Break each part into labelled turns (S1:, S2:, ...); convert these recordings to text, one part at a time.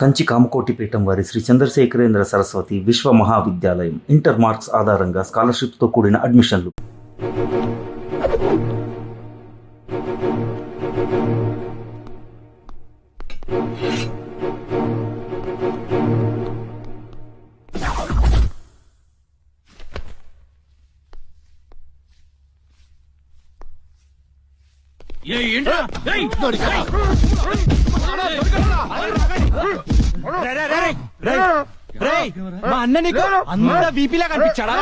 S1: కంచి కామకోటి పీఠం వారి శ్రీ చంద్రశేఖరేంద్ర సరస్వతి విశ్వ మహావిద్యాలయం ఇంటర్ మార్క్స్ ఆధారంగా స్కాలర్షిప్తో కూడిన అడ్మిషన్లు.
S2: మా అన్న నీకు అంత బీపీలా కనిపించాడా?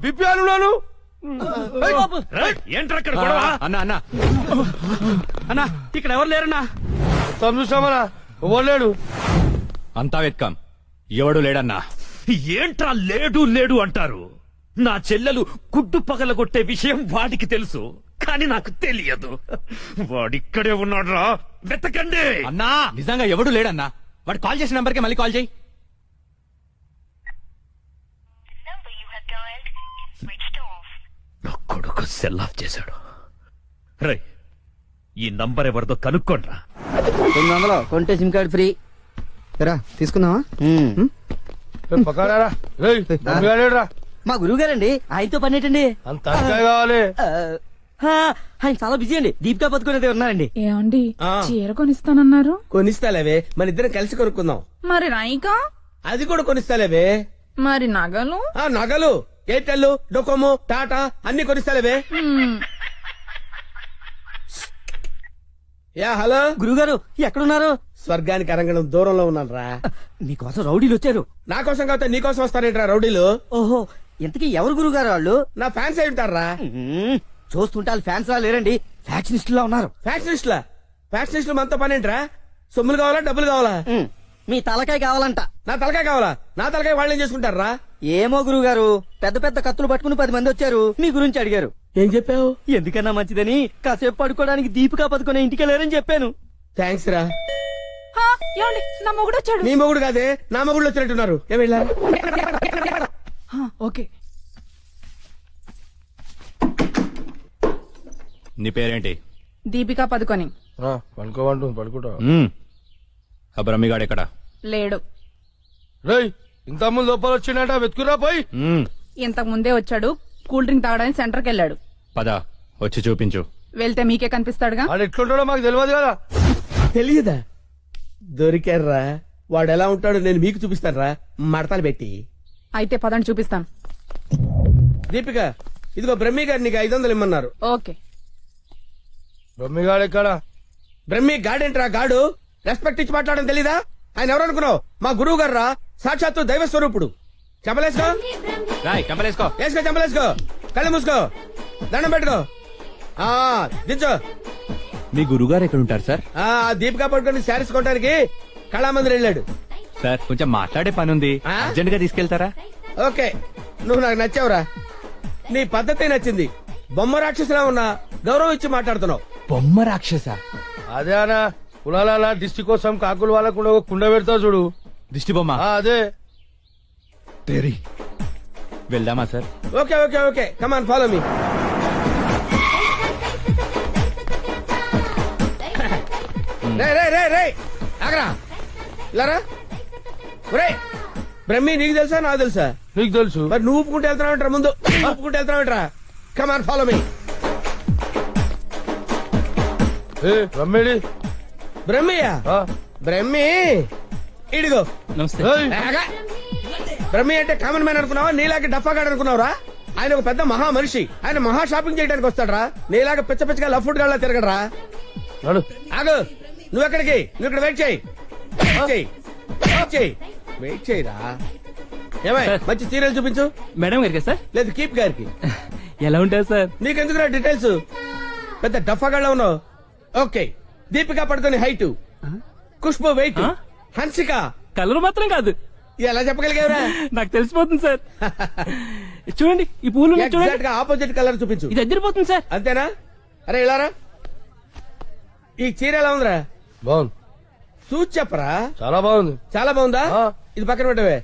S3: బీపీ అన్నాను.
S2: అన్న అన్న అన్న ఇక్కడ ఎవరు లేరన్నా?
S3: చూసామరా ఎవరు లేడు.
S2: అంతా వెత్కాం, ఎవడు లేడన్నా.
S4: ఏంట్రా లేడు లేడు అంటారు? నా చెల్లెలు గుడ్డు పగలగొట్టే విషయం వాడికి తెలుసు, కానీ నాకు తెలియదు. వాడిక్కడే ఉన్నాడ్రా, వెతకండి.
S2: అన్నా నిజంగా ఎవడు లేడన్నా. వాడు కాల్ చేసిన నంబర్కే మళ్ళీ కాల్ చేయి.
S4: నా కొడుకు సెల్ ఆఫ్ చేశాడు. రై, ఈ నంబర్ ఎవరిదో కనుక్కోండ్రా.
S5: 900 కొంటే సిమ్ కార్డ్ ఫ్రీ.
S6: తీసుకుందామా?
S3: పక్కడారా
S5: మా గురువు గారండి, ఆయనతో పని ఏంటండి?
S3: అంత కావాలి.
S5: ఆయన చాలా బిజీ అండి. దీపికా పదుకునేది ఉన్నారండి.
S6: ఏమండి చీర కొనిస్తానన్నారు?
S7: కొనిస్తాలేవే, మన ఇద్దరం కలిసి కొనుక్కుందాం.
S6: మరి నాయికా?
S7: అది కూడా కొనిస్తాలేవే.
S6: మరి నగలు?
S7: నగలు ఎయిర్టెల్, డొకోమో, టాటా అన్ని కొనిస్తాలేవే. యా హలో
S5: గురుగారు ఎక్కడున్నారు?
S7: స్వర్గానికి అరంగడం దూరంలో ఉన్నాను రా.
S5: మీకోసం రౌడీలు వచ్చారు.
S7: నా కోసం కాకపోతే నీ కోసం వస్తారేంట్రా రౌడీలు?
S5: ఓహో, ఇంతకీ ఎవరు గురుగారు వాళ్ళు?
S7: నా ఫ్యాన్స్ అయి ఉంటారా?
S5: చూస్తుంటే వాళ్ళు ఫ్యాన్స్ లా లేరండి, ఫ్యాక్షనిస్ట్ లా ఉన్నారు.
S7: ఫ్యాక్షనిస్టులా? ఫ్యాక్షనిస్టులు మనతో పని ఏంట్రా? సొమ్ములు కావాలా, డబ్బులు కావాలా?
S5: మీ తలకాయ కావాలంట.
S7: నా తలకాయ కావాలా? నా తలకాయ వాళ్ళు ఏం చేసుకుంటారా?
S5: ఏమో గురుగారు, పెద్ద పెద్ద కత్తులు పట్టుకుని 10 మంది వచ్చారు, మీ గురించి అడిగారు.
S7: ఏం చెప్పావు?
S5: ఎందుకన్నా మంచిదని కాసేపు పడుకోవడానికి దీపికా పదుకునే ఇంటికి వెళ్ళారని చెప్పాను.
S7: థ్యాంక్స్ రా.
S6: ఏమండి, నా మొగుడు వచ్చాడు.
S7: నీ మొగుడు కాదే, నా మొగుడు వచ్చినట్టున్నారు. ఏం వెళ్ళా?
S6: ఓకే.
S2: నీ పేరేంటి?
S6: దీపికా పదుకొని.
S3: పడుకోమంటుంది, పడుకుంటా.
S2: ఆ బ్రహ్మిగాడు ఎక్కడ?
S6: లేడు.
S3: రేయ్, ఇంత ముందు లోపల వచ్చిండట, వెతుకురా పోయి.
S6: ఇంతకు ముందే వచ్చాడు, కూల్ డ్రింక్ తాగడానికి సెంటర్కి వెళ్ళాడు.
S2: పద, వచ్చి చూపించు.
S6: వెళ్తే మీకే కనిపిస్తాడుగా.
S3: వాడు ఎట్లుంటాడో మాకు తెలియదు కదా.
S7: తెలియదా? దొరికారా? వాడు ఎలా ఉంటాడో నేను మీకు చూపిస్తానరా, మడతలు పెట్టి.
S6: అయితే పదండి చూపిస్తాను.
S7: దీపిక, ఇదిగో బ్రహ్మి గారు నీకు 500 ఇమ్మన్నారు.
S6: ఓకే.
S3: బొమ్మిగాడు ఎక్కడ?
S7: బ్రహ్మి గాడేంట్రా గాడు? రెస్పెక్ట్ ఇచ్చి మాట్లాడడం తెలీదా? ఆయన ఎవరు అనుకున్నావు? మా గురువు గారు రా, సాక్షాత్తు దైవ స్వరూపుడు. చెంపలేసుకో,
S2: రాయ్ కంపలేసుకో.
S7: వేసుకో, చెంపలేసుకో, కళ్ళు మూసుకో, దండం పెట్టుకో. దించో.
S2: మీ గురుగారు ఎక్కడ ఉంటారు సార్?
S7: దీపికా పట్టుకొని శారీస్ కొట్టడానికి కళామందిర్ వెళ్ళాడు.
S2: సార్ కొంచెం మాట్లాడే పని ఉంది, అర్జెంట్ గా తీసుకెళ్తారా?
S7: ఓకే, నువ్వు నాకు నచ్చావురా. నీ పద్ధతి నచ్చింది. బొమ్మ రాక్షసులా ఉన్నా గౌరవం ఇచ్చి మాట్లాడుతున్నావు.
S2: బొమ్మ రాక్షస?
S3: అదే అన్న, కులాల దిష్టి కోసం కాకులు వాళ్ళకుండా ఒక కుండ పెడతావు చూడు,
S2: దిష్టి బొమ్మ.
S3: అదే.
S2: వెళ్దామా సార్?
S7: ఓకే ఓకే ఓకే, కమాన్ ఫాలో మీ. ఆగరా, ఇలారా. బ్రహ్మి, నీకు తెలుసా నాకు తెలుసా?
S3: నీకు తెలుసు.
S7: మరి నువ్వు ఒప్పుకుంటే వెళ్తున్నావు ముందు, ఒప్పుకుంటే వెళ్తున్నావు. Come on follow me.
S3: రమ్మేడి.
S7: బ్రహ్మియా? బ్రహ్మి ఇడిగో.
S2: నమస్తే.
S7: బ్రహ్మి అంటే కామన్ మ్యాన్ అనుకున్నావా? నీలాగే డఫాగాడు అనుకున్నావురా? ఆయన ఒక పెద్ద మహా మనిషి. ఆయన మహా షాపింగ్ చేయడానికి వస్తాడరా. నీలాగా పిచ్చ పిచ్చగా లఫ్ ఫుడ్ గా తిరగడరా. ఆగు, నువ్వెక్కడికి? నువ్వు ఇక్కడ వెయిట్ చేయి. వెయిట్ చేయరా. ఏమై, మంచి సీరియల్ చూపించు.
S2: మేడం గారికి సార్?
S7: లేదు, కీప్ గారికి.
S2: ఎలా ఉంటారు సార్?
S7: నీకెందుకురా డీటెయిల్స్? పెద్ద డఫాగాళ్ళ ఉన్నావు. Okay, Deepika Padukone height, Khushbu weight, Hansika
S2: colour మాత్రం కాదు.
S7: ఎలా చెప్పగలిగావురా?
S2: నాకు తెలిసిపోతుంది సార్. చూడండి ఈ పూలు
S7: ఎగ్జాక్ట్ గా ఆపోజిట్ కలర్ చూపించు.
S2: ఇది ఎదిరిపోతుంది సార్.
S7: అంతేనా? అరే ఇలారా. ఈ చీర ఎలా ఉందిరా?
S3: బాగుంది.
S7: చూసి చెప్పరా.
S3: చాలా బాగుంది.
S7: చాలా బాగుందా? ఇది పక్కన పెట్టవే.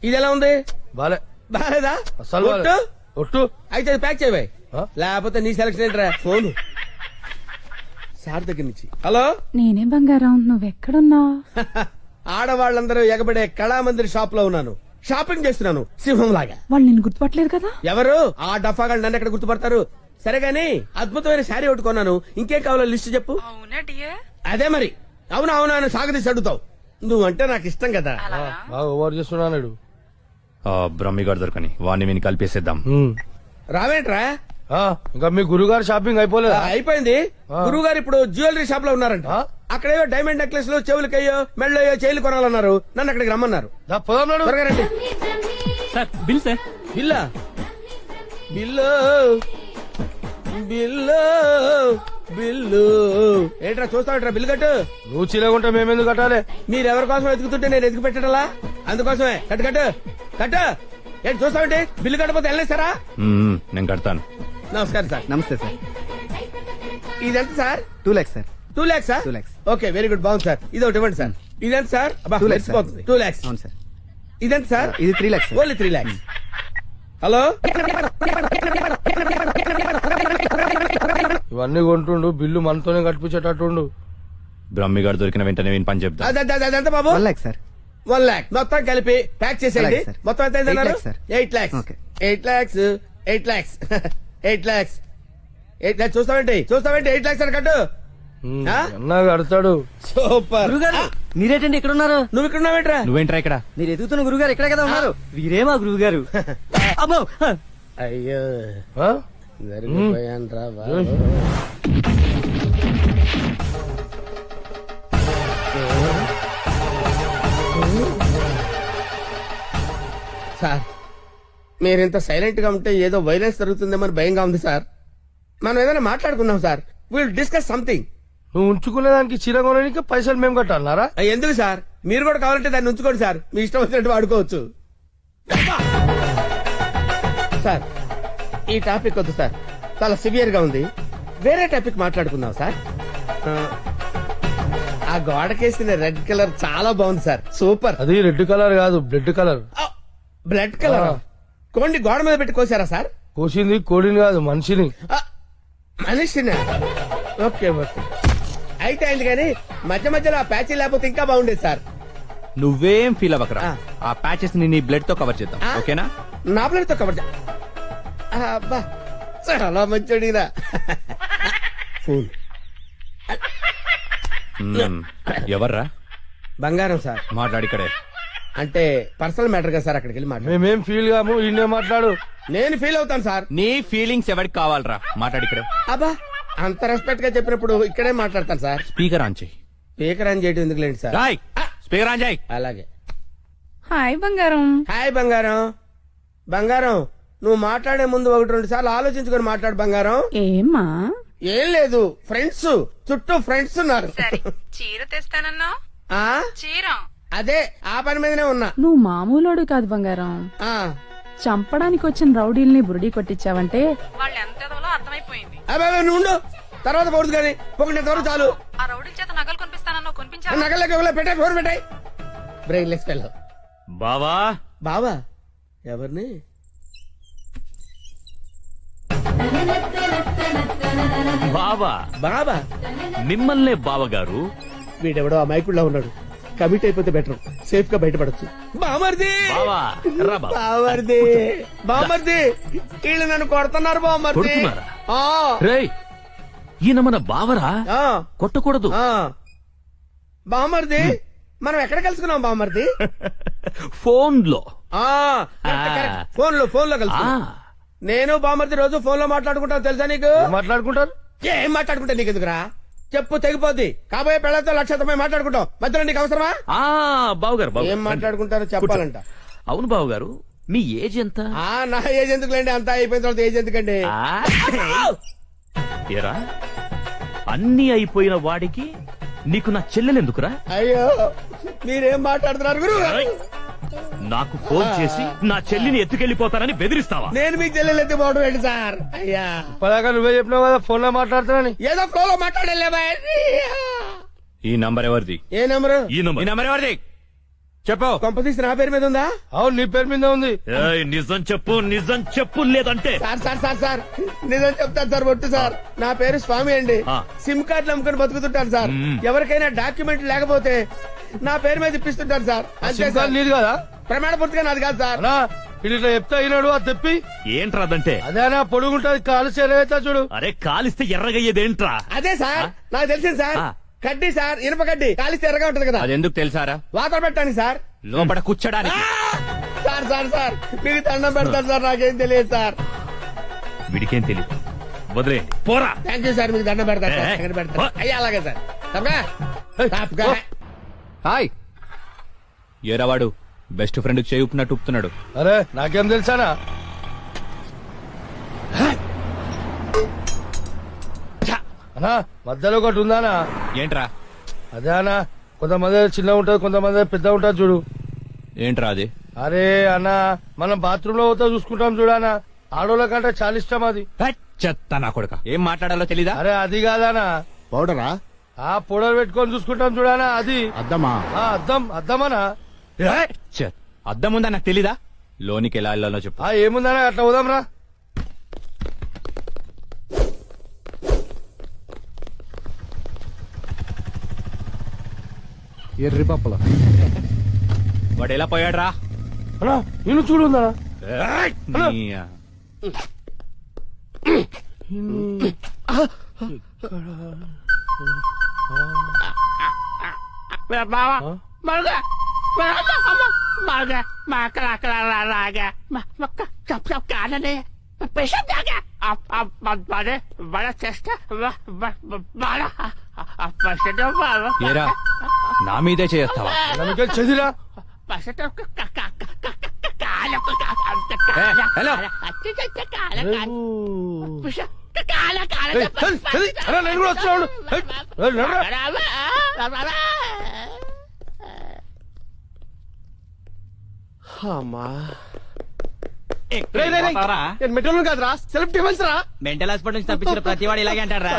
S7: ఇది ఎలా ఉంది?
S3: బాలే.
S7: బాలేదా?
S3: అసలు
S7: ఒట్టు?
S3: ఒట్టు.
S7: అయితే ప్యాక్ చేయవే. లేకపోతే నీ సెలక్షన్ ఏంట్రా ఫోన్ సార్ దగ్గర నుంచి. హలో
S6: నేనే బంగారం నువ్వెక్కడున్నావు?
S7: ఆడవాళ్ళందరూ ఎగబడే కళామందిర్ షాప్ లో ఉన్నాను. షాపింగ్ చేస్తున్నాను సింహం లాగా.
S6: వాళ్ళు నేను గుర్తుపట్టలేదు కదా?
S7: ఎవరు ఆ డఫాగా నన్ను ఎక్కడ గుర్తుపడతారు? సరే గాని అద్భుతమైన శారీ ఒకటి కొన్నాను. ఇంకేం కావాలో లిస్ట్ చెప్పు. అదే మరి అవునా అని సాగదీసి అడుగుతావు. నువ్వంటే నాకు ఇష్టం కదా.
S3: ఓవర్ చేస్తున్నాడు.
S4: బ్రహ్మిగాడు దొరకని వాడిని విని కలిపేసేద్దాం.
S7: రావేంట్రా?
S3: ఇంకా మీ గురుగారు షాపింగ్ అయిపోలేదు?
S7: అయిపోయింది. గురువు గారు ఇప్పుడు జ్యువెలరీ షాప్ లో ఉన్నారంట. అక్కడేవో డైమండ్ నెక్లెస్ లో చెవులకయ్యో మెళ్ళయ్యో చైలు కొనాలన్నారు. నన్ను అక్కడికి రమ్మన్నారు. త్వరగా రండి.
S2: Sir bill sir.
S7: బిల్లా? బిల్లు బిల్లు బిల్లు ఏంట్రా చూస్తావుట్రా? బిల్లు కట్టు.
S3: నువ్వు చిలకుంటే మేమెందుకు కట్టాలి?
S7: మీరెవరి కోసం ఎదుగుతుంటే నేను ఎదుగు పెట్టడలా? అందుకోసమే కట్టు కట్టు కట్టు. ఏంటి చూస్తావంటే? బిల్లు కట్టపోతే వెళ్ళేస్తారా?
S4: నేను కడతాను.
S7: నమస్కారం సార్.
S5: నమస్తే సార్.
S7: ఇదెంత sir?
S5: 2 lakhs sir.
S7: 2 lakhs sir?
S5: 2 lakhs.
S7: Okay very good బాగుంది సార్. ఇది ఒకటి ఇవ్వండి సార్. ఇదెంత సార్?
S5: 2 lakhs sir.
S7: 2 lakhs.
S5: అవును సార్.
S7: ఇదెంత సార్?
S5: ఇది 3 lakhs sir.
S7: Only 3 lakhs. Hello
S3: ఇవన్నీ కొంటుండు, బిల్లు మనతోనే కట్టించేటట్టుండు.
S4: బ్రహ్మిగాడు దొరికిన వెంటనే విని పని చెప్తా.
S7: అదంత బాబు?
S5: 1 lakh సార్.
S7: 1 lakh మొత్తం కలిపి ప్యాక్ చేసేయండి.
S5: అలాగే సార్.
S7: మొత్తం ఎంత అయిందన్నారు?
S5: 8 lakhs sir.
S7: 8 lakhs.
S5: Okay.
S7: 8 lakhs 8 lakhs 8 lakhs 8 lakhs. చూస్తావేంటి 8 lakhs అని కట్టు. ఆ?
S3: అన్నా కడతాడు.
S7: సూపర్.
S5: గురుగారు మీరేటండి ఇక్కడ ఉన్నారు?
S7: నువ్వు ఇక్కడ ఉన్నావేంట్రా?
S4: నువ్వేంట్రా ఇక్కడ?
S5: మీరు ఎదుగుతున్న గురుగారు ఇక్కడే కదా ఉన్నారు. వీరే మా గురువు గారు. అమ్మో
S7: అయ్యో
S3: ఆ?
S7: జరిగిపోయాను రా బాబు. సార్ మీరింత సైలెంట్ గా ఉంటే ఏదో వైలెన్స్ జరుగుతుందేమో అని భయంగా ఉంది సార్. మనం ఏదైనా మాట్లాడుకుందాం సార్. Will discuss something.
S3: నువ్వు ఉంచుకునే దానికి చీర కొనడానికి పైసలు మేము కట్టాలన్నారా?
S7: ఎందుకు సార్? మీరు కూడా కావాలంటే దాన్ని ఉంచుకోండి సార్. మీ ఇష్టం వచ్చినట్టు వాడుకోవచ్చు సార్. ఈ టాపిక్ వద్దు సార్, చాలా సివియర్ గా ఉంది. వేరే టాపిక్ మాట్లాడుకుందాం సార్. ఆ గోడకేసిన రెడ్ కలర్ చాలా బాగుంది సార్. సూపర్.
S3: అది రెడ్ కలర్ కాదు, బ్లడ్ కలర్.
S7: Blood colour. కోండి గోడ మీద పెట్టి కోసారా సార్?
S3: కోసింది కోడిని కాదు, మనిషిని.
S7: మనిషినా? ఓకే ఓకే అయితే అయింది. కానీ మధ్య మధ్యలో ఆ ప్యాచీ లేకపోతే ఇంకా బాగుండేది సార్.
S2: నువ్వేం ఫీల్ అవ్వకరా.
S7: ఆ.
S2: ఆ ప్యాచెస్ ని నీ బ్లడ్ తో కవర్ చేద్దాం.
S7: ఆ?
S2: ఓకేనా?
S7: నా ప్లేట్ తో కవర్ అబ్బా చాలా మంచోడినా. ఫోన్
S4: ఎవర్రా?
S7: బంగారం సార్.
S4: మాట్లాడిక్కడే.
S7: అంటే పర్సనల్ మ్యాటర్ కదా సార్. అక్కడికి వెళ్ళి మాట్లాడు.
S3: మేమేం ఫీల్ కాము, ఈయనే మాట్లాడు.
S7: నేను ఫీల్ అవుతాను సార్.
S2: నీ ఫీలింగ్స్ ఎవరికి కావాలరా? మాట్లాడిక్కడే.
S7: అబ్బా అంత రెస్పెక్ట్ గా చెప్పినప్పుడు ఇక్కడే మాట్లాడతాను సార్.
S2: స్పీకర్ ఆన్ చేయి.
S7: స్పీకర్ అని చేయడం ఎందుకు లేండి సార్.
S2: రాయ్ స్పీకర్ ఆన్ చేయి.
S7: అలాగే.
S6: హాయ్ బంగారం.
S7: హాయ్ బంగారం. బంగారం నువ్వు మాట్లాడే ముందు 1-2 సార్లు ఆలోచించుకొని మాట్లాడు బంగారం.
S6: ఏమ్మా?
S7: ఏం లేదు, ఫ్రెండ్స్ చుట్టూ ఫ్రెండ్స్ ఉన్నారు.
S6: చీర తెస్తానన్నా?
S7: ఆ
S6: చీర
S7: అదే ఆ పని మీదనే ఉన్నా.
S6: నువ్వు మామూలోడు కాదు బంగారం.
S7: ఆ
S6: చంపడానికి వచ్చిన రౌడీల్ని బురుడి కొట్టించావంటే వాళ్ళు ఎంతలో అర్థమైపోయింది.
S7: అబ్బాయి నువ్వు ఉండు, తర్వాత పోదు కానీ పొగటి వరకు చాలు.
S6: ఆ రౌడీల చేత నగలు కొనిపిస్తానన్నా కొనిపించావా?
S7: నగలకి పెట్టాయి, ఫోన్ పెట్టాయి. Brainless fellow.
S4: బావా
S7: బావా ఎవరిని?
S4: బావా
S7: బాబా
S4: మిమ్మల్నే బావగారు.
S7: వీడెవడో అమాయకుడిలా ఉన్నాడు. కమిట్ అయిపోతే బెటర్, సేఫ్ గా బయటపడచ్చు. బామర్ది
S4: బావా రా బావా.
S7: బామర్ది బామర్ది వీళ్ళు నన్ను కొడుతున్నారు బామర్ది.
S4: కొడుతున్నారా?
S7: ఆ,
S4: రేయ్ ఈయన మన బావరా,
S7: ఆ,
S4: కొట్టకూడదు.
S7: ఆ. బామర్ది మనం ఎక్కడ కలుసుకున్నాం బామర్ది?
S4: ఫోన్ లో.
S7: ఆ, కరెక్ట్, కరెక్ట్. ఫోన్ లో కలుసు. నేను బామర్ది రోజు ఫోన్ లో మాట్లాడుకుంటాను తెలుసా నీకు?
S3: మాట్లాడుకుంటారు.
S7: ఏం మాట్లాడుకుంటా నీకు ఎందుకురా? చెప్పు తెగిపోద్ది. కాబోయే పెళ్లతో లక్షతమై మాట్లాడుకుంటాం. మధ్యలో నీకు అవసరమా?
S4: బావగారు
S7: ఏం మాట్లాడుకుంటారో చెప్పాలంట.
S4: అవును బావగారు, మీ ఏజ్ ఎంత?
S7: ఆ నా ఏజ్ ఎందుకులేండి, అంతా అయిపోయిన తర్వాత ఏజ్ ఎందుకండి?
S4: ఏరా అన్ని అయిపోయిన వాడికి నీకు నా చెల్లెలెందుకురా?
S7: అయ్యో మీరేం మాట్లాడుతున్నారు గురు?
S4: నాకు ఫోన్ చేసి నా చెల్లిని ఎత్తుకెళ్లిపోతానని బెదిరిస్తావా?
S7: నేను మీకు చెల్లెలు ఎత్తిపోవడం ఏంటి సార్? అయ్యా
S3: పదాక నువ్వే చెప్పినావు కదా ఫోన్ లో మాట్లాడుతున్నాని.
S7: ఏదో ఫ్లో లో మాట్లాడలే.
S4: ఈ నంబర్ ఎవరిది?
S7: ఏ నెంబరు?
S4: ఈ నంబర్ ఎవరిది?
S2: చెప్పు.
S7: కొంపతీసి నా పేరు మీద ఉందా?
S3: అవును నీ పేరు మీద ఉంది.
S4: ఏయ్, నిజం చెప్పు లేదంటే
S7: సార్ నిజం చెప్తాను సార్. ఒట్టు సార్, నా పేరు స్వామి అండి.
S4: ఆ.
S7: సిమ్ కార్డులు అమ్ముకుని బతుకుతుంటాను సార్. ఎవరికైనా డాక్యుమెంట్ లేకపోతే నా పేరు మీద ఇప్పిస్తుంటాను సార్. అంతే
S3: సిమ్
S7: సార్.
S3: కార్డు నీది కదా?
S7: ప్రమాణ పూర్తిగా నాది కాదు సార్.
S3: అన్నా ఇటు ఇట్లా చెప్తా అయినాడు అది తెప్పి.
S4: ఏంట్రా అదంటే?
S3: అదేనా పొడుగుంటది కాలు చేరవుతా చూడు.
S4: అరే కాలిస్తే ఎర్రగయ్యేదేంట్రా?
S7: అదే సార్ నాకు తెలిసింది సార్.
S4: ఆ.
S7: కడ్డీ సార్, ఇనుప కడ్డీ కాలిస్తే ఎర్రగా ఉంటది కదా,
S2: అదెందుకు తెలుసారా?
S7: వాతలు పెట్టడానికి సార్.
S2: లోపల కూర్చోడానికి.
S7: సార్ మీకు దండం పెడతాను సార్, నాకేం తెలియదు సార్.
S4: వీడికేం తెలియదు, వదిలే పోరా.
S7: థ్యాంక్ యూ సార్, మీకు దండం పెడతాను సార్.
S4: ఏ,
S7: ఎక్కడ పెడతాను?
S4: ఓ.
S7: అయ్యా అలాగే సార్. తప్పగా
S2: హాయ్. ఏరావాడు బెస్ట్ ఫ్రెండ్ చేయి ఉప్పినట్టు ఉప్పుతున్నాడు.
S3: అరే నాకేం తెలుసానా? అన్నా మధ్యలో ఒకటి ఉందానా?
S2: ఏంట్రా?
S3: అదే అన్నా, కొంతమంది చిన్న ఉంటది, కొంతమంది పెద్ద ఉంటది చూడు.
S2: ఏంట్రా అది?
S3: అరే అన్న, మనం బాత్రూమ్ లో పోతే చూసుకుంటాం చూడానా, ఆడోళ్ళ కంటే చాలా ఇష్టం అది.
S2: చెత్త నా కొడుక. ఏం మాట్లాడాలో తెలీదా?
S3: అరే అది కాదానా,
S8: పౌడరా
S3: ఆ పౌడర్ పెట్టుకొని చూసుకుంటాం చూడానా, అది
S8: అద్దమా
S3: అద్దమనా.
S2: అద్దం ఉందా నాకు తెలీదా? లోనికి ఎలా వెళ్ళాలో చెప్పు.
S3: ఏముందనా, అట్లా పోదాం రా.
S8: ఎర్రి పప్పల
S2: వాడు ఎలా పోయాడు రా?
S3: అన్నా నేను చూడు ఉందా?
S2: ఏరా నా మీదే చేస్తావా?
S3: చదిరా
S2: హలో
S3: నేను కూడా వస్తున్నాడు. మెట్రోలు కాదురా, సెల్ఫ్ డిఫెన్స్ రా.
S5: మెంటల్ హాస్పిటల్ నుంచి తప్పించిన ప్రతి వాడు ఇలాగే అంటారా?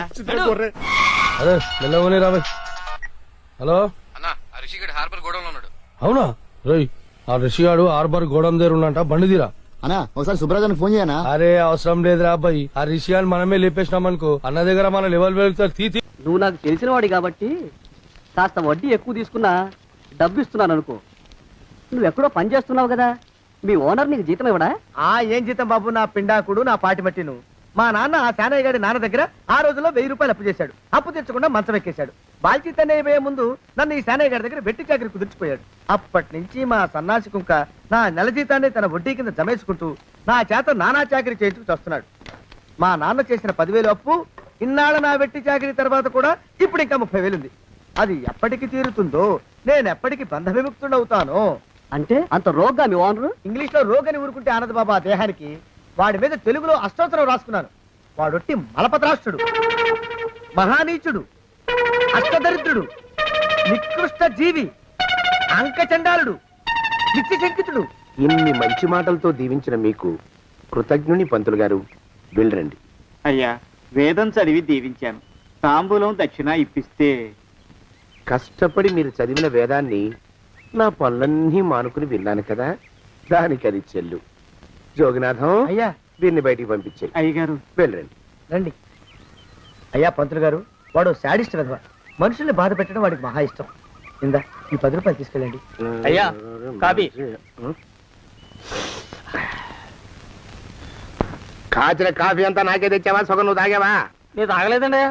S3: అరే మెల్లవని రాబాయ్. హలో
S9: అన్నా, ఆ రిషిగడ్ హార్బర్ గోడౌన్లో ఉన్నాడు.
S3: అవునా? రోయ్ ఆ రిషిగాడు హార్బర్ గోడం దగ్గర ఉన్నంట, బండి తీరా.
S8: అన్నా ఒకసారి సుబ్రాజానికి ఫోన్ చేయనా?
S3: అరే అవసరం లేదురా అబ్బాయి, ఆ రిషిగాని మనమే లేపేసినాం అనుకో, అన్న దగ్గర మన లెవెల్ వెళ్తారు. తీ
S5: నువ్వు నాకు తెలిసిన వాడి కాబట్టి కాస్త వడ్డీ ఎక్కువ తీసుకున్నా డబ్బు ఇస్తున్నాను అనుకో. నువ్వు ఎక్కడో పని చేస్తున్నావు కదా, మీ ఓనర్ నీకు జీతం ఇవ్వడా?
S7: ఏం జీతం బాబు, నా పిండాకుడు నా పాటి మట్టిను. మా నాన్న ఆ శానయ్య గారి నాన్న దగ్గర ఆ రోజుల్లో 1000 రూపాయలు అప్పు చేశాడు. అప్పు తెచ్చకుండా మంచం ఎక్కేశాడు. బాల్చితనే పోయే ముందు నన్ను ఈ శానయ్య గారి దగ్గర వెట్టి చాకరి కుదిర్చిపోయాడు. అప్పటి నుంచి మా సన్నాసి కుంక నా నెల జీతాన్ని తన వడ్డీ కింద జమేసుకుంటూ నా చేత నానా చాకరీ చేయించుకు వస్తున్నాడు. మా నాన్న చేసిన 10,000 అప్పు ఇన్నాళ్ళ నా వెట్టి చాకరీ తర్వాత కూడా ఇప్పుడు ఇంకా 30,000 ఉంది. అది ఎప్పటికి తీరుతుందో, నేను ఎప్పటికి బంధ విముక్తుడవుతానో.
S5: అంటే అంత రోగ్గా మీ ఓనరు?
S7: ఇంగ్లీష్ లో రోగని ఊరుకుంటే ఆనంద్ బాబా దేహానికి, వాడి మీద తెలుగులో అష్టోత్తరం రాసుకున్నాను. వాడొట్టి మలపత్రాష్ట్రుడు, మహానీచుడు, అష్టదరిద్రుడు, నికృష్ట జీవి, అంకచండాలుడు, నిత్యశంకితుడు.
S10: ఇన్ని మంచి మాటలతో దీవించిన మీకు కృతజ్ఞుని పంతులు గారు, వెళ్ళరండి.
S5: అయ్యా వేదం చదివి దీవించాను, తాంబూలం దక్షిణ ఇప్పిస్తే.
S10: కష్టపడి మీరు చదివిన వేదాన్ని నా పనులన్నీ మానుకుని విన్నాను కదా, దానికి అది చెల్లు. జోగినాథం,
S7: అయ్యా
S10: దీన్ని బయటికి పంపించే.
S5: అయ్యగారు
S10: వెళ్ళరండి.
S7: రండి. అయ్యా పంతులు గారు, వాడు శాడిస్ట్ విధవ, మనుషుల్ని బాధ పెట్టడం వాడికి మహా ఇష్టం. ఇందా ఈ 10 రూపాయలు తీసుకెళ్ళండి.
S5: అయ్యా, కాపీ.
S10: కాచిన కాఫీ అంతా నాకే తెచ్చావా? సగం నువ్వు తాగావా?
S5: నేను తాగలేదండి.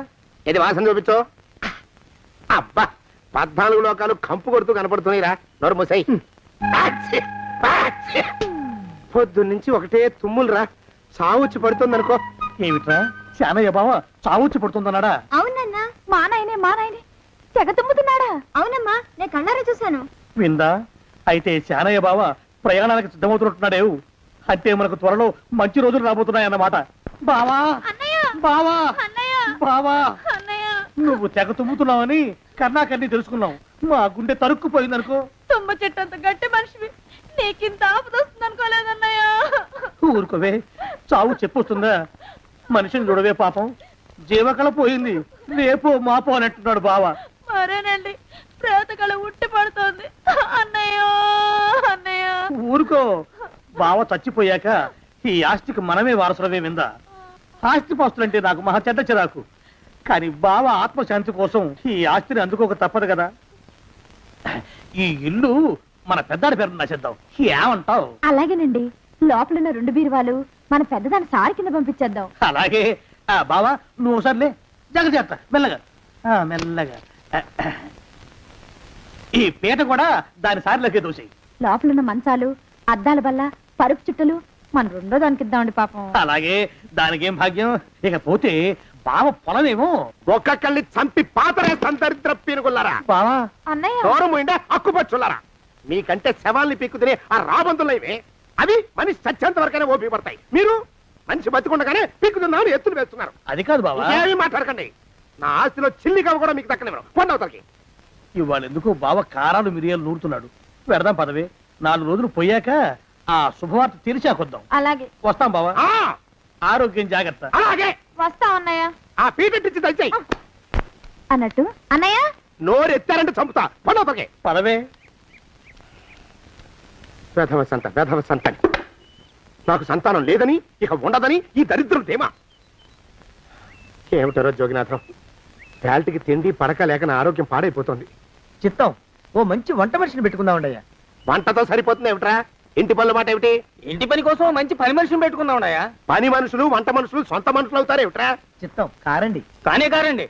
S10: ఇది వాసన చూపించు. అబ్బా, 14 లోకాలు కంపు కొడుతూ కనపడుతున్నాయిరా. నోరు మూసాయి. పొద్దున్నుంచి ఒకటే తుమ్ములురా, చావుచ్చి పడుతుందనుకో.
S5: ఏమిట్రా శానయ్య బావ చావుచ్చి పడుతుందన్నాడా?
S11: అవునన్నా, మా నాయనే తెగ తుమ్ముతున్నాడా? అవునమ్మా, నేను కళ్ళారా చూశాను.
S5: విందా? అయితే శానయ్య బావ ప్రయాణానికి సిద్ధమవుతున్నట్టున్నాడేవు. అంటే మనకు త్వరలో మంచి రోజులు రాబోతున్నాయన్నమాట. బావా బావా బావా, నువ్వు తెగ తుమ్ముతున్నావని కన్నాకన్నీ తెలుసుకున్నావు. మా గుండె తరుక్కుపోయిందనుకో.
S11: తుమ్మ చెట్టు అంత గట్టి మనిషివి, నీకింత ఆపద వస్తుంది అనుకోలేదన్నయ్య.
S5: ఊరుకోవే, చావు చెప్పొస్తుందా? మనిషిని చూడవే పాపం, జీవకళ పోయింది, రేపో మాపో అని అంటున్నాడు బావ.
S11: మరేనండి, ప్రేతకళ ఉట్టి పడుతోంది అన్నయ్య అన్నయ్య.
S5: ఊరుకో, బావ చచ్చిపోయాక ఈ ఆస్తికి మనమే వారసులమే విందా. ఆస్తిపాస్తులంటే నాకు మహా చెడ్డ చిరాకు. కానీ బావ ఆత్మశాంతి కోసం ఈ ఆస్తిని అందుకోక తప్పదు కదా. ఈ ఇల్లు మన పెద్దాడి పేరు నచ్చేద్దాం, ఏమంటావు?
S11: అలాగేనండి, లోపలున్న 2 బీరువాలు మన పెద్దదాని సారి కింద పంపించేద్దాం.
S5: అలాగే. బావా నువ్వు సర్లే, జాగ్రత్త, మెల్లగా మెల్లగా. ఈ పీట కూడా దాని సారిలోకే దోసేయి.
S11: లోపలున్న మంచాలు, అద్దాల బల్ల, పరుపు చుట్టలు మన 2వ దానికి ఇద్దామండి పాపం.
S5: అలాగే, దానికేం భాగ్యం. ఇకపోతే బావ పొలమేమో
S10: ఒక్కొక్కల్ని చంపి పాతరేస్తాను దరిద్ర పీనుకున్నారా.
S5: బావా
S11: అన్నయ్య
S10: దూరం పోయిండే అక్కుపచ్చులారా. మీకంటే శవాల్ని పీక్కుతినే ఆ రాబందులైవే, అవి మనిషి చచ్చేంత వరకనే ఓపి పడతాయి. మీరు మనిషి బతికుండగానే పీక్కుతున్నామని ఎత్తులు వేస్తున్నారు.
S5: అది కాదు బావా,
S10: ఏమీ మాట్లాడకండి. నా ఆస్తిలో చిల్లిగా కూడా మీకు దక్కనివ్వరు. కొండవతలకి
S5: ఇవాళ ఎందుకో బావ కారాలు మిరియాలు నూరుతున్నాడు. పెడదాం పదవే, 4 రోజులు పోయాక ఆ శుభవార్త తీర్చాకొద్దాం.
S11: అలాగే
S5: వస్తాం బావా. ఆరోగ్యం జాగ్రత్త.
S10: అలాగే
S11: వస్తాం అన్నయ్య.
S10: ఆ పీటెట్టించి దయచేయి.
S11: అన్నట్టు అన్నయ్య,
S10: నోరు ఎత్తారంటే చంపుతా. కొండవతలకి
S5: పదవే.
S10: వేధవ సంతానం. నాకు సంతానం లేదని, ఇక ఉండదని ఈ దరిద్రులు ధీమా. ఏమిటారో జోగినాథం, వేల్టికి తిండి పడక లేక నా ఆరోగ్యం పాడైపోతుంది.
S5: చిత్తం, ఓ మంచి వంట మనిషిని పెట్టుకుందామండయ్యా.
S10: వంటతో సరిపోతుంది ఏమిట్రా? ఇంటి పనుల మాట ఏమిటి?
S5: ఇంటి పని కోసం మంచి పని మనిషిని పెట్టుకుందామండయ్యా.
S10: పని మనుషులు వంట మనుషులు సొంత మనుషులు అవుతారు ఏమిట్రా?
S5: చిత్తం, కారండి. కారండి.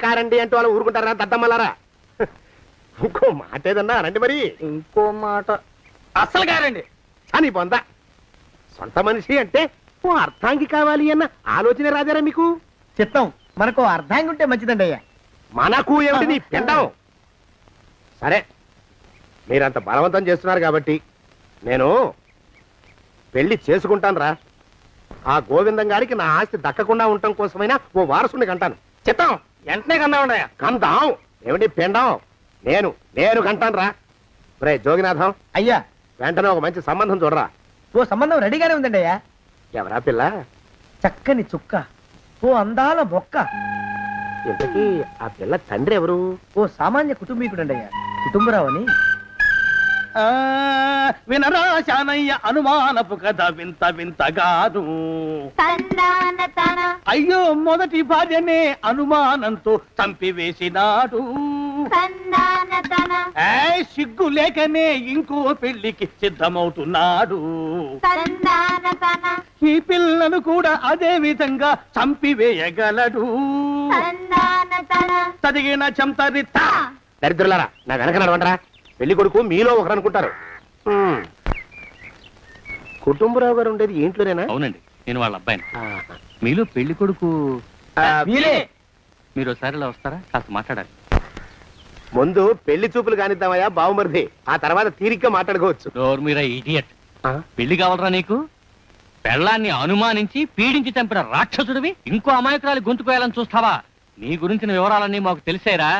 S10: కారండి అంటూ వాళ్ళు ఊరుకుంటారా దద్దమ్మలారా? ఇంకో మాట ఏదన్నా రండి మరి.
S5: ఇంకో మాట అస్సలు కారండి.
S10: అని పొందా, సొంత మనిషి అంటే ఓ అర్థాంగి కావాలి అన్న ఆలోచన రాజారా మీకు?
S5: చిత్తం, మనకు అర్ధాంగి ఉంటే మంచిదండి అయ్యా.
S10: మనకు ఏమిటి నీ పిండం? సరే, మీరంత బలవంతం చేస్తున్నారు కాబట్టి నేను పెళ్లి చేసుకుంటాను రా. ఆ గోవిందం గారికి నా ఆస్తి దక్కకుండా ఉండటం కోసమైనా ఓ వారసుని కంటాను.
S5: చిత్తం, వెంటనే కందామండయ్యా.
S10: కందాం ఏమిటి పిండం? నేను కంటాను రా. రే జోగినాథం,
S5: అయ్యా
S10: వెంటనే ఒక మంచి సంబంధం చూడరా.
S5: ఓ సంబంధం రెడీగానే ఉందండి అయ్యా.
S10: ఎవరా పిల్ల?
S5: చక్కని చుక్క, ఓ అందాల మొక్క.
S10: ఇంతకీ ఆ పిల్ల తండ్రి ఎవరు?
S5: ఓ సామాన్య కుటుంబీకుడండి అయ్యా, కుటుంబరావు అని. వినరా శానయ్య అనుమానపు కథ వింత వింతగాదు. అయ్యో మొదటి భార్యనే అనుమానంతో చంపివేసినాడు. సిగ్గు లేకనే ఇంకో పెళ్లికి సిద్ధమవుతున్నాడు. ఈ పిల్లను కూడా అదే విధంగా చంపివేయగలడు. తదిగిన చంతరిత.
S10: దరిద్రులారా, నా వెనక నడవండరా. పెళ్లి కొడుకు మీలో ఒకరు అనుకుంటారు. కుటుంబరావు గారు ఉండేది ఇంట్లోనేనా?
S12: అవునండి, నేను వాళ్ళ అబ్బాయిని. మీలో పెళ్లి కొడుకు మీరు ఒకసారి ఇలా వస్తారా? కాస్త మాట్లాడాలి.
S10: ముందు పెళ్లి చూపులు కానిద్దామయ్యా బావుమరిది, ఆ తర్వాత తీరిగ్గా మాట్లాడుకోవచ్చు.
S12: మీరా ఇడియట్. పెళ్లి కావాలరా నీకు? పెళ్ళాన్ని అనుమానించి పీడించి చంపిన రాక్షసుడివి ఇంకో అమాయకురాలి గొంతుకోయాలని చూస్తావా? నీ గురించిన వివరాలన్నీ మాకు తెలిసేరా.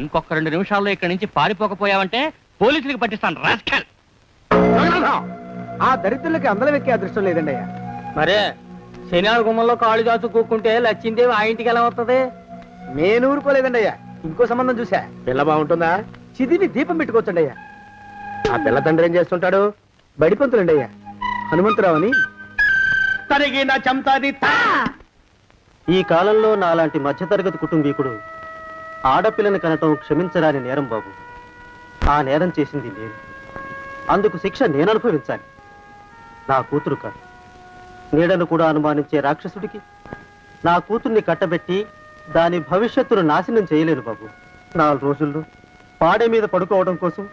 S12: ఇంకొక 2 నిమిషాల్లో ఇక్కడి నుంచి పారిపోకపోయావంటే పోలీసులకు పట్టిస్తాను. రాస్కల్.
S5: ఆ దరిద్రులకి అందరం ఎక్కే అదృష్టం లేదండి అయ్యా. మరే శనివార గుమ్మంలో కాళ్ళు చాచు కూకుంటే లచ్చిందేవి ఆ ఇంటికి ఎలా వస్తుంది? నేను ఊరుకోలేదండి అయ్యా. ఇంకో సంబంధం చూసా.
S10: పిల్ల బాగుంటుందా?
S5: చిదివి దీపం పెట్టుకోవచ్చండి అయ్యా.
S10: ఆ పిల్ల తండ్రి ఏం చేస్తుంటాడు?
S5: బడిపంతులండి అయ్యా, హనుమంతరావు అని. తరిగిన చంతాది. ఈ కాలంలో నాలాంటి మధ్యతరగతి కుటుంబీకుడు ఆడపిల్లని కనటం క్షమించరాని నేరం బాబు. ఆ నేరం చేసింది నేను, అందుకు శిక్ష నేను అనుభవించాలి. నా కూతురు కాదు, నీడను కూడా అనుమానించే రాక్షసుడికి నా కూతుర్ని కట్టబెట్టి దాని భవిష్యత్తును నాశనం చేయలేను బాబు. 4 రోజుల్లో పాడే మీద పడుకోవడం కోసం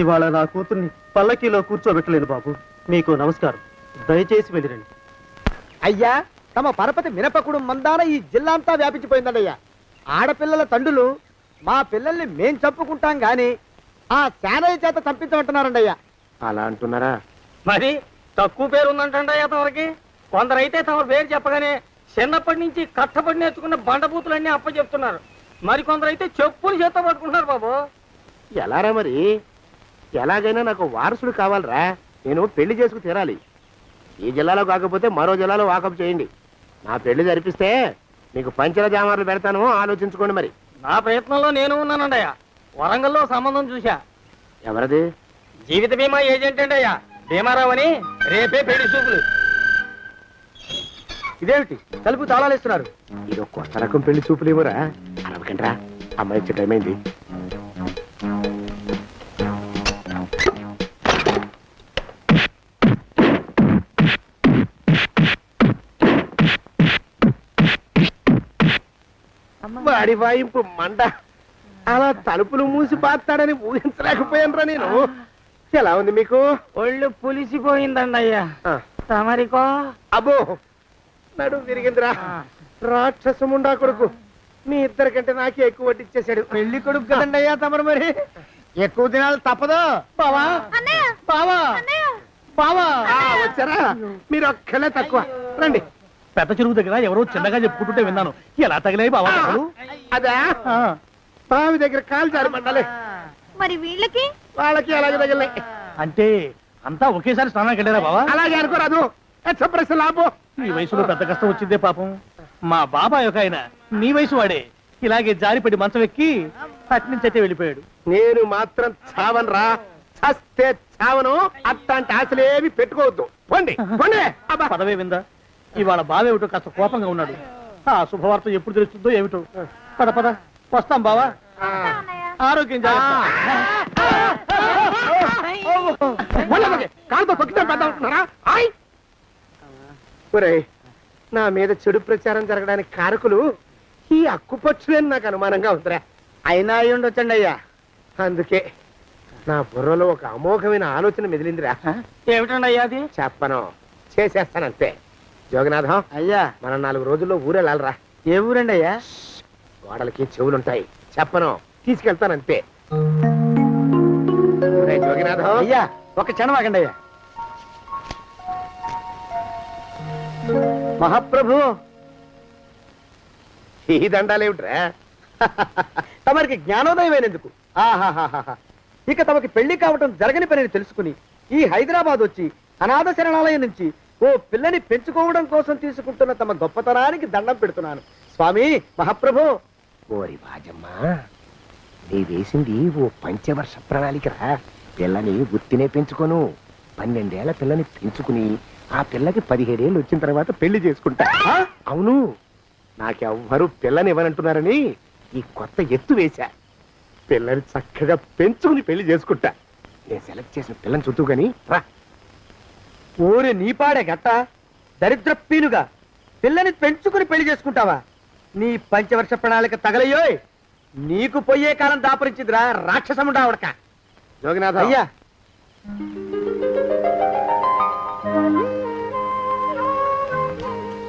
S5: ఇవాళ నా కూతుర్ని పల్లకీలో కూర్చోబెట్టలేను బాబు. మీకు నమస్కారం, దయచేసి వెళ్ళిరండి.
S3: అయ్యా, తమ పరపతి మినపకుడు మందాన ఈ జిల్లా అంతా వ్యాపించిపోయిందండి అయ్యా. ఆడపిల్లల తండ్రులు మా పిల్లల్ని మేం చంపుకుంటాం గాని ఆ శానయ్య చేత చంపించమంటున్నారండి అయ్యా.
S10: అలా అంటున్నారా?
S5: మరి తక్కువ పేరు ఉందంటండి అయ్యా తమరికి. కొందరైతే తమ పేరు చెప్పగానే చిన్నప్పటి నుంచి కట్టబడి నేర్చుకున్న బండబూతులన్నీ అప్పచెప్తున్నారు. మరి కొందరైతే చెప్పులు చేత పట్టుకుంటున్నారు బాబు.
S10: ఎలారా మరి? ఎలాగైనా నాకు వారసుడు కావాలరా. నేను పెళ్లి చేసుకు తీరాలి. ఈ జిల్లాలో కాకపోతే మరో జిల్లాలో వాకప్ చేయండి. నా పెళ్లి జరిపిస్తే మీకు పంచల జామార్లు పెడతాను, ఆలోచించుకోండి మరి.
S5: నా ప్రయత్నంలో నేను ఉన్నానండి అయ్యా. వరంగల్లో సంబంధం చూసా.
S10: ఎవరది?
S5: జీవిత బీమా ఏజెంట్ అండి అయ్యా, భీమారావు అని. రేపే పెళ్లి చూపులు.
S3: ఇదేమిటి తలుపు తాళాలు ఇస్తున్నారు?
S10: ఇది ఒక కొత్త రకం పెళ్లి చూపులు ఇవ్వరా? అరవకండ్రా, అమ్మాయి వచ్చే టైం అయింది. వాడి వాయింపు మండ. అలా తలుపులు మూసి పాతాడని ఊహించలేకపోయానురా నేను. ఎలా ఉంది మీకు?
S5: ఒళ్ళు పులిసిపోయిందండి అయ్యా. తమరికో?
S10: అబ్బో, నడు విరిగిందిరా. రాక్షసముండా కొడుకు మీ ఇద్దరికంటే నాకే ఎక్కువ వడ్డిచ్చేశాడు.
S3: పెళ్లి కొడుకు కదండి అయ్యా తమరు, మరి ఎక్కువ దినాలు తప్పదు.
S5: బావా బావా బావా,
S10: వచ్చారా? మీరు ఒక్కలే తక్కువ. రండి.
S5: పెద్ద చెరువు దగ్గర ఎవరో చిన్నగా చెప్పుకుంటుంటే విన్నాను. ఎలా తగిలాయి బావా?
S10: అదా బావి దగ్గర కాలు జారి మండాలి.
S11: మరి వీళ్ళకి?
S10: వాళ్ళకి అలాగే తగిలే.
S5: అంటే అంతా ఒకేసారి స్నానానికి వెళ్ళారా బావా?
S10: అలాగే అనుకోరాదు. ప్రశ్న లాభం.
S5: ఈ వయసులో పెద్ద కష్టం వచ్చిందే పాపం. మా బాబాయ్ ఒక ఆయన నీ వయసు వాడే ఇలాగే జారిపడి మంచం ఎక్కి అట్నుంచి అయితే వెళ్ళిపోయాడు.
S10: నేను మాత్రం చావను రా. చస్తే చావను. అట్లాంటి ఆశలేవి పెట్టుకోవద్దు. పండి పండి.
S5: పదవే విందా. ఇవాళ బావేమిటో కాస్త కోపంగా ఉన్నాడు. ఆ శుభవార్త ఎప్పుడు తెలుస్తుందో ఏమిటో. పద పద, వస్తాం బావా. ఆరోగ్యం
S10: కాలుతో తొక్కితే పెద్ద ఉంటున్నారా? ఒరేయ్, నా మీద చెడు ప్రచారం జరగడానికి కారకులు ఈ అక్కుపచ్చులేని నాకు అనుమానంగా ఉందిరా.
S3: అయినా అయి ఉండొచ్చండి అయ్యా.
S10: అందుకే నా బుర్రలో ఒక అమోఘమైన ఆలోచన మెదిలిందిరా.
S5: ఏమిటండి అయ్యా అది?
S10: చెప్పను, చేసేస్తానంతే. జోగనాథం
S3: అయ్యా,
S10: మనం 4 రోజుల్లో ఊరెళ్ళాలరా.
S3: ఏ ఊరండి అయ్యా?
S10: గోడలకి చెవులుంటాయి. చెప్పను, తీసుకెళ్తానంతే. జోగినాథం
S3: అయ్యా, ఒక క్షణం ఆగండి అయ్యా. మహాప్రభు,
S10: ఈ దండాలేమిట్రా?
S3: తమరికి జ్ఞానోదయమైనందుకు ఆహాహాహా. ఇక తమకి పెళ్లి కావటం జరగని పనిని తెలుసుకుని ఈ హైదరాబాద్ వచ్చి అనాథ శరణాలయం నుంచి ఓ పిల్లని పెంచుకోవడం కోసం తీసుకుంటున్న తమ గొప్పతనానికి దండం పెడుతున్నాను స్వామి. మహాప్రభు.
S10: ఓరి బాజమ్మ, నీ వేసింది ఓ పంచవర్ష ప్రణాళికరా. పిల్లని గుర్తినే పెంచుకోను. 12 ఏళ్ల పిల్లని పెంచుకుని ఆ పిల్లకి 17 ఏళ్ళు వచ్చిన తర్వాత పెళ్లి చేసుకుంటా. అవును, నాకెవ్వరూ పిల్లని ఇవ్వనంటున్నారని ఈ కొత్త ఎత్తు వేశా. పిల్లని చక్కగా పెంచుకుని పెళ్లి చేసుకుంటా. నేను సెలెక్ట్ చేసిన పిల్లని చుట్టూ గాని రా.
S3: ఊరి నీపాడే గట్ట దరిద్రపీనుగా పిల్లని పెంచుకుని పెళ్లి చేసుకుంటావా? నీ పంచవర్ష ప్రణాళిక తగలయ్యోయ్. నీకు పోయే కాలం దాపరించిందిరా రాక్షసముడా ఉడక.
S10: జోగినాథ
S3: అయ్యా,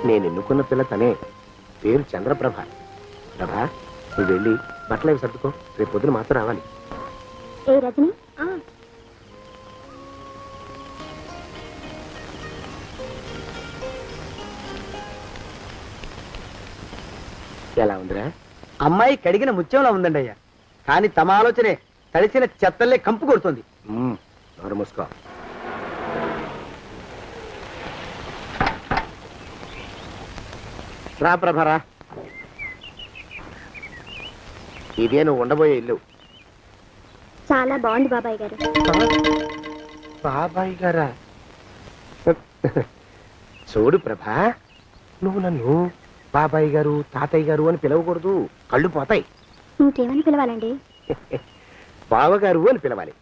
S10: నేను ఎన్నుకున్న పిల్ల తనే. పేరు చంద్రప్రభ. ప్రభ, నువ్వు వెళ్ళి బట్టలు అవి సర్దుకో. రేపు పొద్దున మాత్రం రావాలి.
S11: ఏ రజని?
S10: ఎలా ఉందిరా?
S3: అమ్మాయి కడిగిన ముత్యంలా ఉందండి అయ్యా. కానీ తమ ఆలోచనే తడిసిన చెత్తల్లే కంపు కొడుతుంది.
S10: నోరు మూసుకో. రా ప్రభరా, ఇదే నువ్వు ఉండబోయే ఇల్లు.
S11: చాలా బాగుంది బాబాయ్ గారు.
S10: బాబాయ్ గారా? చూడు ప్రభా, నువ్వు నన్ను బాబాయ్ గారు తాతయ్య గారు అని పిలవకూడదు. కళ్ళు పోతాయి.
S11: ఇంకేమని పిలవాలండి?
S10: బావగారు అని పిలవాలి.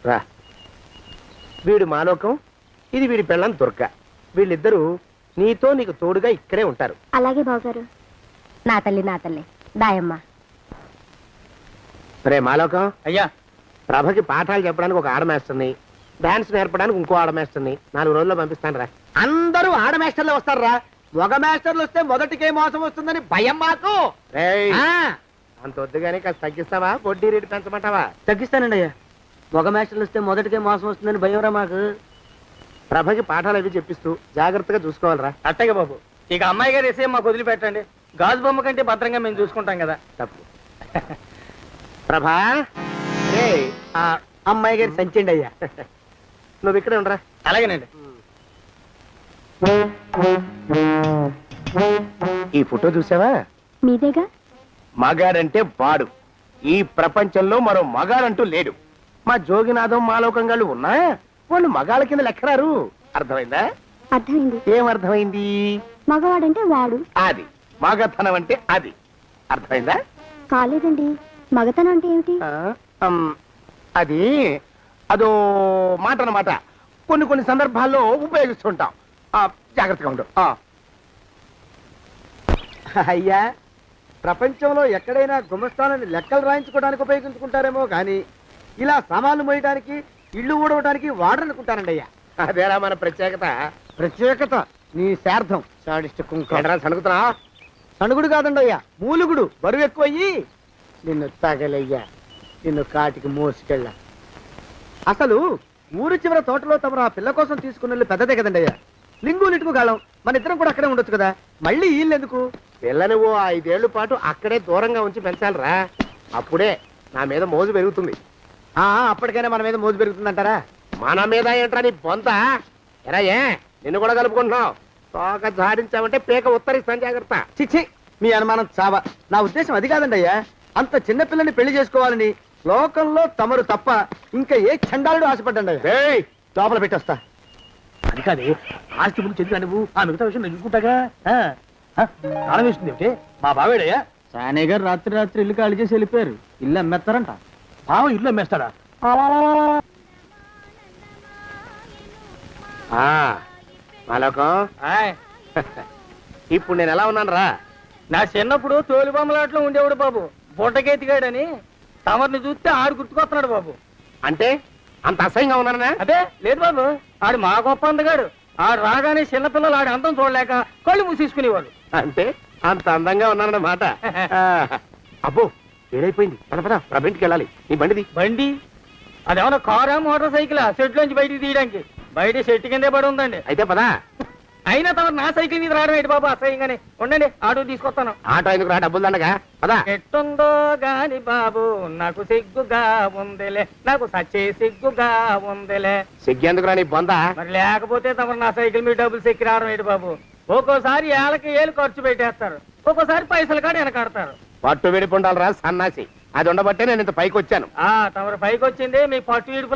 S10: రా. వీడు మాలోకం, ఇది వీడి పెళ్ళం దుర్గ. వీళ్ళిద్దరూ నీతో నీకు తోడుగా ఇక్కడే ఉంటారు.
S11: అలాగే బావగారు. నా తల్లి దాయమ్మ.
S10: రే మాలోకం,
S5: అయ్యా,
S10: ప్రభకి పాఠాలు చెప్పడానికి ఒక ఆడమేస్తుంది, డాన్స్ నేర్పడానికి ఇంకో ఆడమేస్తుంది. 4 రోజుల్లో పంపిస్తాను రా.
S3: అందరూ ఆడ మాస్టర్లు వస్తారా? మగ మాస్టర్లు వస్తే మొదటికే మోసం వస్తుందని భయం మాకు.
S10: అంత వద్దుగానే కాస్త తగ్గిస్తావా? వడ్డీ రేటు పెంచమంటావా?
S3: తగ్గిస్తానండి అయ్యా. మగ మాస్టర్లు వస్తే మొదటికే మోసం వస్తుందని భయంరా మాకు.
S10: ప్రభకి పాఠాలు అవి చెప్పిస్తూ జాగ్రత్తగా చూసుకోవాలరా.
S5: అట్టగే బాబు. ఇక అమ్మాయి గారు వేసే మాకు వదిలిపెట్టండి. గాజు బొమ్మ కంటే భద్రంగా మేము చూసుకుంటాం కదా.
S10: తప్పు. ప్రభా,
S3: ఆ అమ్మాయి గారి సంచండి అయ్యా.
S10: నువ్వు ఇక్కడే ఉండరా.
S5: అలాగేనండి.
S10: ఈ ఫోటో చూసావా?
S11: మీదేగా.
S10: మగాడంటే వాడు. ఈ ప్రపంచంలో మరో మగాడంటూ లేడు. మా జోగినాథం మాలోకంగాళ్ళు ఉన్నా వాళ్ళు మగాళ్ళ కింద లెక్కరారు. అర్థమైందా?
S11: అర్థమైంది.
S10: ఏమర్థమైంది?
S11: మగవాడంటే వాడు.
S10: అది మగతనం అంటే అది. అర్థమైందా?
S11: కాలేదండి. మగతనం అంటే ఏమిటి?
S10: అది అదో మాట అన్నమాట. కొన్ని సందర్భాల్లో ఉపయోగిస్తుంటాం. జాగ్రత్తగా ఉండు.
S3: అయ్యా, ప్రపంచంలో ఎక్కడైనా గుమస్తాలని లెక్కలు రాయించుకోవడానికి ఉపయోగించుకుంటారేమో గాని ఇలా సామాన్లు మోయడానికి, ఇల్లు ఊడవడానికి వాడరనుకుంటానండి అయ్యా.
S10: అదేరా మన ప్రత్యేకత.
S3: ప్రత్యేకత నీ శార్థం. సాడిస్ట్ కుంక
S10: సణుకుతున్నా?
S3: సణుగుడు కాదండి అయ్యా, మూలుగుడు. బరువు ఎక్కువయ్యి నిన్ను తగలయ్యా, నిన్ను కాటికి మోసుకెళ్ళ. అసలు ఊరు చివర తోటలో తమరు ఆ పిల్ల కోసం తీసుకున్న పెద్దదే కదండి అయ్యా. లింగు లిటుకు గాలం. మన ఇద్దరం కూడా అక్కడే ఉండొచ్చు కదా, మళ్ళీ వీళ్ళెందుకు?
S10: పిల్లని ఓ 5 ఏళ్ల పాటు అక్కడే దూరంగా ఉంచి పెంచాలిరా. అప్పుడే నా మీద మోజు పెరుగుతుంది.
S3: అప్పటికైనా మన మీద మోజు పెరుగుతుందంటారా?
S10: మన మీద ఏంట్రా నీ బొంత? ఎరా నిన్ను కూడా కలుపుకుంటున్నావు. తోక జాడించావంటే పీక ఉత్తరిస్తాను, జాగ్రత్త.
S3: చిచ్చి, మీ అనుమానం చావా. నా ఉద్దేశం అది కాదండి అయ్యా. అంత చిన్న పిల్లని పెళ్లి చేసుకోవాలని లోకంలో తమరు తప్ప ఇంకా ఏ చండాలుడు ఆశపడ్డండి అయ్యా. లోపల పెట్టొస్తా.
S5: అది కాదే, ఆస్తి ముందు చెందుగా నువ్వు ఆ మిగతా విషయం నేను చూసుకుంటాగా. తాళం వేస్తుంది ఏమిటి? మా బావేడయ్యా.
S2: సానే గారు రాత్రి ఇల్లు ఖాళీ చేసి వెళ్ళిపోయారు. ఇల్లు అమ్మేస్తారంట.
S5: బావ ఇల్లు అమ్మేస్తాడా?
S10: మాలోకం, ఇప్పుడు నేను ఎలా ఉన్నాను రా?
S5: నా చిన్నప్పుడు తోలు బొమ్మలాట్లో ఉండేవాడు బాబు, బుట్టకెత్తిగాడని. తమరిని చూస్తే ఆడు గుర్తుకొస్తున్నాడు బాబు.
S10: అంటే అంత అసహ్యంగా ఉన్నానా?
S5: అదే లేదు బాబు, ఆడు మా గొప్ప అందగాడు. ఆడు రాగానే చిన్నపిల్లలు ఆడి అందం చూడలేక కళ్ళు మూసేసుకునేవాడు.
S10: అంటే అంత అందంగా ఉన్నానన్నమాట. అబ్బో, ఏడైపోయింది. పద పద, ఇంటికి వెళ్ళాలి. నీ బండిది.
S5: బండి? అదేమన్నా కారా మోటార్ సైకిల్? సెట్ లోంచి బయటికి తీయడానికి బయట చెట్టు కిందే పడి ఉందండి.
S10: అయితే పదా.
S5: అయినా తమ నా సైకిల్ మీద రావడం ఏంటి బాబు అసహ్యంగానే. ఉండండి, ఆటో తీసుకొస్తాను.
S10: ఆటో ఎందుకు రా, డబ్బులు దండగా. పదా.
S5: ఎట్టుందో గాని బాబు నాకు సిగ్గుగా ఉందిలే, నాకు సచ్చే సిగ్గుగా ఉందిలే.
S10: సిగ్గెందుకు రా నీ బొంద?
S5: మరి లేకపోతే తమ నా సైకిల్ మీద డబ్బులు సెక్కి రావడం ఏంటి బాబు? ఒక్కోసారి ఏళ్ళకి ఏళ్ళు ఖర్చు పెట్టేస్తారు, ఒక్కోసారి పైసలు కాడ వెనకాడతారు.
S10: పట్టు విడిపుండాలి రా సన్నాసి. అది ఉండబట్టే నేను ఇంత పైకి వచ్చాను.
S5: తమరు పైకి వచ్చింది మీ పట్టు